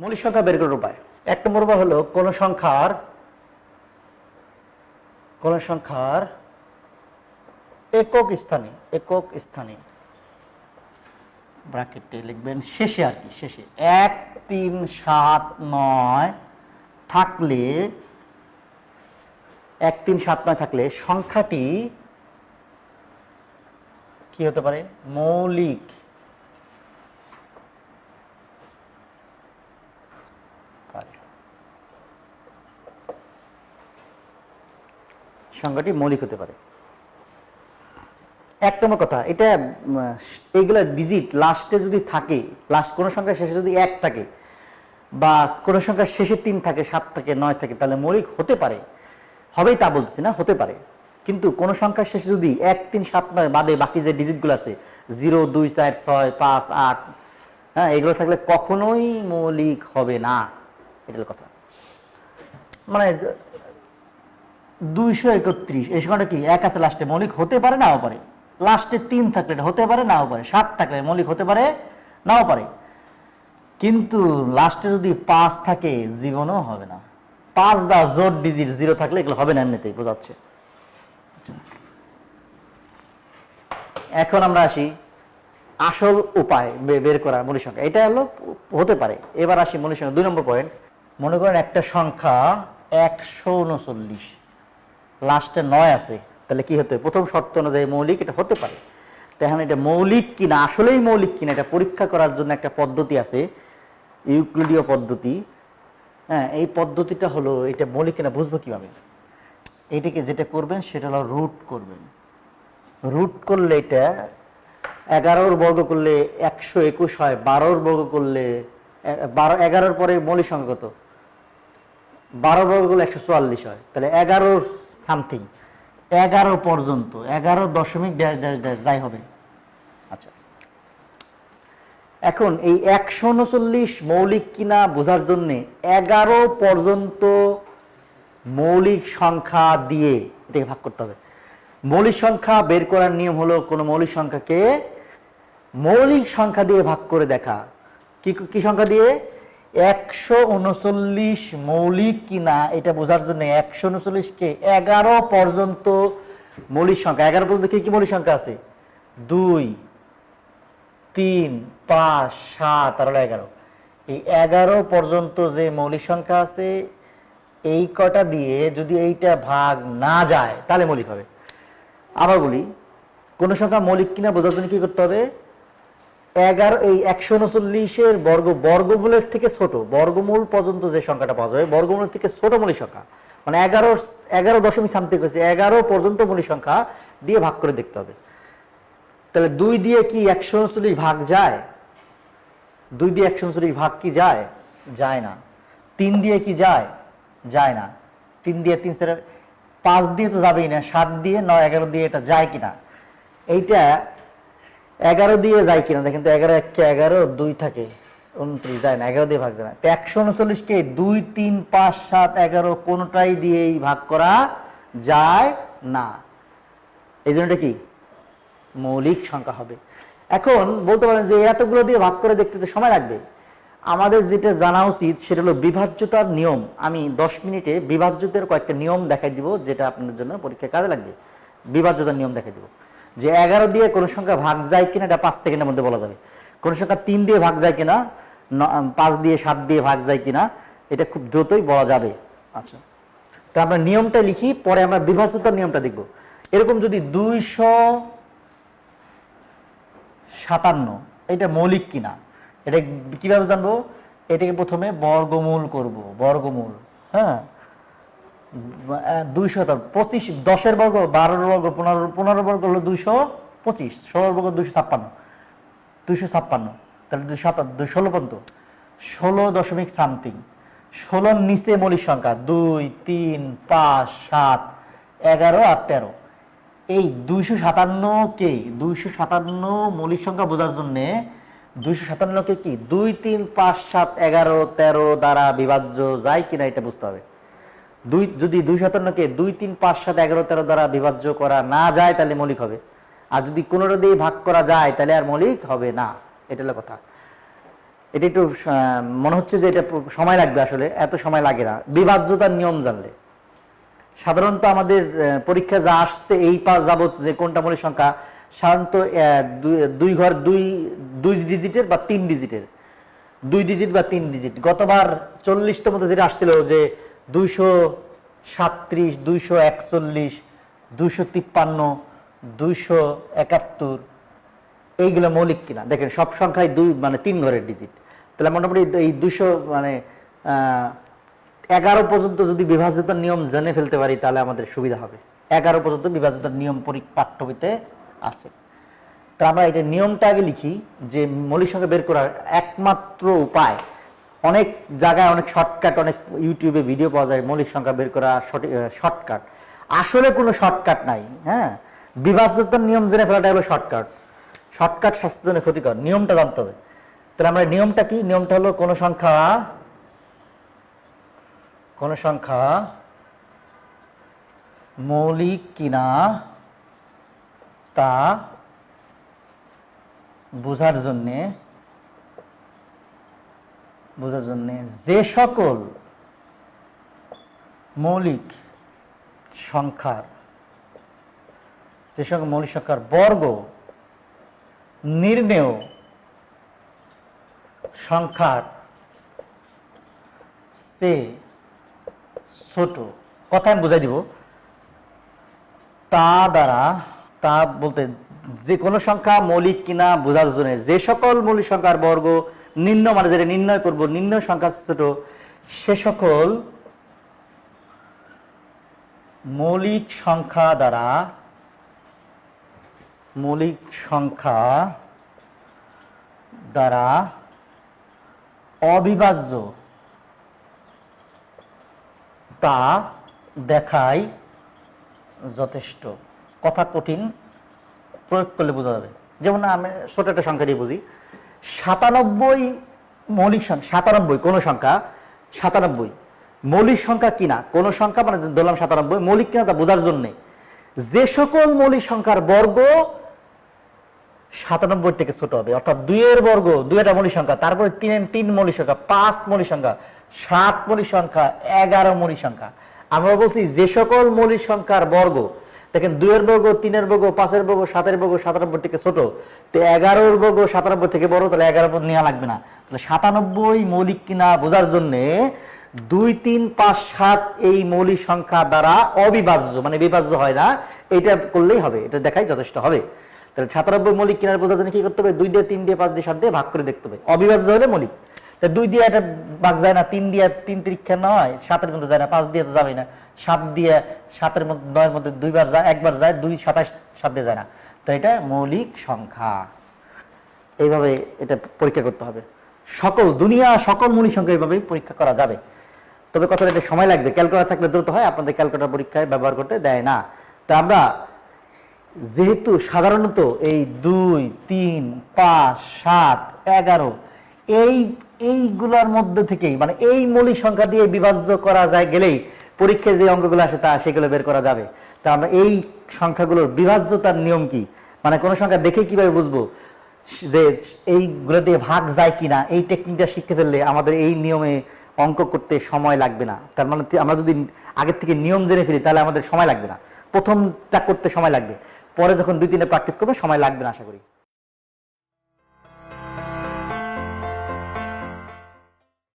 মৌলিক সংখ্যা বের করার উপায়। 1 নম্বর উপায় হলো কোন সংখ্যার একক স্থানে ব্র্যাকেটে লিখবেন শেষে আর কি শেষে 1 3 7 9 থাকলে 1 3 7 9 থাকলে সংখ্যাটি কি হতে পারে? মৌলিক সংখ্যাটি মৌলিক হতে পারে। 1 নম্বর কথা, এটা এইগুলা ডিজিট লাস্টে যদি থাকে, লাস্ট কোন সংখ্যার শেষে যদি 1 থাকে বা কোন সংখ্যার শেষে 3 থাকে, 7 থাকে, 9 থাকে, তাহলে মৌলিক হতে পারে। হবেই তা বলছি না, হতে পারে। কিন্তু কোন সংখ্যার শেষে যদি 1 3 7 9 বাদে বাকি যে ডিজিটগুলো আছে 0 2 4 6 5 8, হ্যাঁ, এগুলো থাকলে কখনোই মৌলিক হবে না। এটার কথা মানে 231 এই সংখ্যাটা কি 1 আছে লাস্টে, মৌলিক হতে পারে নাও পারে। লাস্টে 3 থাকলে এটা হতে পারে নাও পারে, 7 থাকলে মৌলিক হতে পারে নাও পারে। কিন্তু লাস্টে যদি 5 থাকে জীবনও হবে না। 5 বা জোড় ডিজিট 0 থাকলে এগুলো হবে না, এমনিতেই বোঝাচ্ছে। এখন আমরা আসি আসল উপায় বের করা মৌলিক সংখ্যা। এটা হলো হতে পারে। এবার আসি মৌলিক সংখ্যা 2 নম্বর পয়েন্ট। মনে করেন একটা সংখ্যা 139, লাস্টে 9 আছে, তাহলে কি হতে? প্রথম শর্ত অনুযায়ী মৌলিক এটা হতে পারে। তাহলে এটা মৌলিক কিনা, আসলেই মৌলিক কিনা, এটা পরীক্ষা করার জন্য একটা পদ্ধতি আছে, ইউক্লিডীয় পদ্ধতি। হ্যাঁ, এই পদ্ধতিটা হলো এটা মৌলিক কিনা বুঝবো কিভাবে? এইটাকে যেটা করবেন সেটা হলো রুট করবেন। রুট করলে এটা 11 বর্গ করলে 121 হয়, 12 বর্গ করলে 11 পরে মৌলিক সংখ্যা কত? 12 বর্গ করলে 144 হয়। তাহলে 11 সামথিং, 11 পর্যন্ত, 11 দশমিক ড্যাশ ড্যাশ ড্যাশ যাই হবে। আচ্ছা, এখন এই 139 মৌলিক কিনা বোঝার জন্য 11 পর্যন্ত মৌলিক সংখ্যা দিয়ে এটাকে ভাগ করতে হবে। মৌলিক সংখ্যা বের করার নিয়ম হলো কোন মৌলিক সংখ্যাকে মৌলিক সংখ্যা দিয়ে ভাগ করে দেখা। কি সংখ্যা দিয়ে? 139 মৌলিক কিনা এটা বোঝার জন্য 139কে 11 পর্যন্ত মৌলিক সংখ্যা, 11 পর্যন্ত কি কি মৌলিক সংখ্যা আছে? 2 3 5 7 আর 11। এই 11 পর্যন্ত যে মৌলিক সংখ্যা আছে এই কটা দিয়ে যদি এইটা ভাগ না যায় তাহলে মৌলিক হবে। আবার বলি, কোন সংখ্যা মৌলিক কিনা বোঝার জন্য কি করতে হবে? 11 এই 139-এর বর্গমূলের থেকে ছোট, বর্গমূল পর্যন্ত যে সংখ্যাটা পাওয়া যাবে বর্গমূলের থেকে ছোট মৌলিক সংখ্যা, মানে 11 দশমিক সামথিং হয়েছে, 11 পর্যন্ত মৌলিক সংখ্যা দিয়ে ভাগ করে দেখতে হবে। তাহলে 2 দিয়ে কি 139 ভাগ যায়? 2 দিয়ে 139 ভাগ কি যায়? যায় না। 3 দিয়ে কি যায়? যায় না। 3 দিয়ে 3 5 দিয়ে তো যাবেই না। 7 দিয়ে 9 11 দিয়ে এটা যায় কিনা? এইটা 11 দিয়ে যায় কিনা দেখেন তো। 11 1 11, 2 থাকে 29, যায় না। 11 দিয়ে ভাগ যায় না। 139কে 2 3 5 7 11 কোনটাই দিয়েই ভাগ করা যায় না। এই জন্য এটা কি মৌলিক সংখ্যা হবে। এখন বলতে পারেন যে এতগুলো দিয়ে ভাগ করে দেখতে তো সময় লাগবে। আমাদের যেটা জানা উচিত সেটা হলো বিভাজ্যতার নিয়ম। আমি 10 মিনিটে বিভাজ্যতার কয়েকটা নিয়ম দেখাই দিব যেটা আপনাদের জন্য পরীক্ষায় কাজে লাগবে। বিভাজ্যতার নিয়ম দেখাই দিব যে 11 দিয়ে কোন সংখ্যা ভাগ যায় কিনা এটা 5 সেকেন্ডের মধ্যে বলা যাবে। কোন সংখ্যা 3 দিয়ে ভাগ যায় কিনা, 5 দিয়ে 7 দিয়ে ভাগ যায় কিনা এটা খুব দ্রুতই বলা যাবে। আচ্ছা, তো আমরা নিয়মটা লিখি, পরে আমরা বিভাজ্যতার নিয়মটা দেখব। এরকম যদি 257 এটা মৌলিক কিনা এটা কিভাবে জানবো? এটাকে প্রথমে বর্গমূল করব। বর্গমূল, হ্যাঁ, 225, 10 বর্গ 12 বর্গ 15 বর্গ হলো 225, 16 বর্গ 256, তাহলে 216 পর্যন্ত 16 দশমিক সামথিং। 16 নিচে মৌলিক সংখ্যা 2 3 5 7 11 আর 13। এই 257কে 257 মৌলিক সংখ্যা বোঝার জন্য 257কে কি 2 3 5 7 11 13 দ্বারা বিভাজ্য যায় কিনা এটা বুঝতে হবে। যদি 257কে 2 3 5 7 11 13 দ্বারা বিভাজ্য করা না যায় তাহলে মৌলিক হবে। আর যদি কোনোটা দিয়ে ভাগ করা যায় তাহলে আর মৌলিক হবে না। এটা হলো কথা। এটা একটু মনে হচ্ছে যে এটা সময় লাগবে, আসলে এত সময় লাগে না বিভাজ্যতার নিয়ম জানলে। সাধারণত আমাদের পরীক্ষা যা আসছে এই পাস যাবত যে কোনটা মৌলিক সংখ্যা, সাধারণত দুই ডিজিটের বা 3 ডিজিটের, 2 ডিজিট বা 3 ডিজিট। গতবার 40টার মধ্যে যেটা আসছিল যে 237, 241, 253, 271, এইগুলো মৌলিক কিনা দেখেন। সব সংখ্যায় 2 মানে 3 ঘরের ডিজিট। তাহলে মোটামুটি এই 200 মানে 11 পর্যন্ত যদি বিভাজ্যতার নিয়ম জেনে ফেলতে পারি তাহলে আমাদের সুবিধা হবে। 11 পর্যন্ত বিভাজ্যতার নিয়ম পাঠ্য বইতে আছে। তা আমরা এটা নিয়মটা আগে লিখি যে মৌলিক সংখ্যা বের করার একমাত্র উপায়, অনেক জায়গায় অনেক শর্টকাট, অনেক ইউটিউবে ভিডিও পাওয়া যায় মৌলিক সংখ্যা বের করা শর্টকাট। আসলে কোনো শর্টকাট নাই। হ্যাঁ, বিভাজ্যতার নিয়ম জেনে ফেলাটা হলো শর্টকাট। শর্টকাট স্বাস্থ্যের জন্য ক্ষতিকর, নিয়মটা জানতে হবে। তাহলে আমরা নিয়মটা কি? নিয়মটা হলো কোন সংখ্যা মৌলিক কিনা তা বোঝার জন্যে যে সকল মৌলিক সংখ্যার বর্গ নির্ণেয় সংখ্যার চেয়ে ছোট, কথা আমি বুঝাই দিব। তা বলতে যে কোনো সংখ্যা মৌলিক কিনা বোঝার জন্য যে সকল মৌলিক সংখ্যার বর্গ নির্ণয়, মানে যেটা নির্ণয় করব, নির্ণয় সংখ্যা ছোট, সে সকল মৌলিক সংখ্যা দ্বারা অবিভাজ্য তা দেখাই যথেষ্ট। কথা কঠিন, প্রয়োগ করলে বোঝা যাবে। যেমন আমি ছোট একটা সংখ্যা দিয়ে বুঝি, 97 মৌলিক সংখ্যা, 97 কোন সংখ্যা 97 মৌলিক সংখ্যা কিনা, কোন সংখ্যা মানে ধরলাম 97 মৌলিক কিনা তা বোঝার জন্য যে সকল মৌলিক সংখ্যার বর্গ 97 থেকে ছোট হবে। অর্থাৎ 2 এর বর্গ, 2টা মৌলিক সংখ্যা, তারপরে 3 মৌলিক সংখ্যা, 5 মৌলিক সংখ্যা, 7 মৌলিক সংখ্যা, 11 মৌলিক সংখ্যা। আমরা বলছি যে সকল মৌলিক সংখ্যার বর্গ, দেখেন 2 এর বর্গ, 3 এর বর্গ, 5 এর বর্গ, 7 এর বর্গ 97 থেকে ছোট, তো 11 এর বর্গ 97 থেকে বড়, তাহলে 11 নেওয়া লাগবে না। তাহলে 97 মৌলিক কিনা বোঝার জন্য 2, 3, 5, 7 এই মৌলিক সংখ্যা দ্বারা অবিভাজ্য, মানে বিভাজ্য হয় না, এটা করলেই হবে, এটা দেখাই যথেষ্ট হবে। তাহলে 97 মৌলিক কিনার বোঝার জন্য কি করতে হবে? 2 দিয়ে, 3 দিয়ে, 5 দিয়ে, 7 দিয়ে ভাগ করে দেখতে হবে। অবিভাজ্য হলে মৌলিক। 2 দিয়ে এটা ভাগ যায় না, 3 দিয়ে 3 তিরিক্ষা নয়, 7 মধ্যে যায় না, 5 দিয়ে তো যাবে না, 7 দিয়ে 7 মধ্যে 9 মধ্যে 2বার যায়, একবার যায়, 2 27 7 দিয়ে যায় না, তো এটা মৌলিক সংখ্যা। এইভাবে এটা পরীক্ষা করতে হবে। সকল মৌলিক সংখ্যা এইভাবে পরীক্ষা করা যাবে। তবে কথাটা এটা সময় লাগবে, ক্যালকুলেটর থাকলে দ্রুত হয়, আপনাদের ক্যালকুলেটর পরীক্ষায় ব্যবহার করতে দেয় না। তো আমরা যেহেতু সাধারণত এই 2, 3, 5, 7, 11 এইগুলোর মধ্যে থেকেই, মানে এই মৌলিক সংখ্যা দিয়ে বিভাজ্য করা যায় গেলেই পরীক্ষায় যে অঙ্কগুলো আসে সেগুলো বের করা যাবে। তা আমরা এই সংখ্যাগুলোর বিভাজ্যতার নিয়ম কি, মানে কোন সংখ্যা দেখে কিভাবে বুঝবো যে এইগুলো দিয়ে ভাগ যায় কিনা, এই টেকনিকটা শিখতে ফেললে আমাদের এই নিয়মে অঙ্ক করতে সময় লাগবে না। তার মানে আমরা যদি আগের থেকে নিয়ম জেনে ফেলি তাহলে আমাদের সময় লাগবে না। প্রথমটা করতে সময় লাগবে, পরে যখন 2-3 প্র্যাকটিস করবে সময় লাগবে না আশা করি।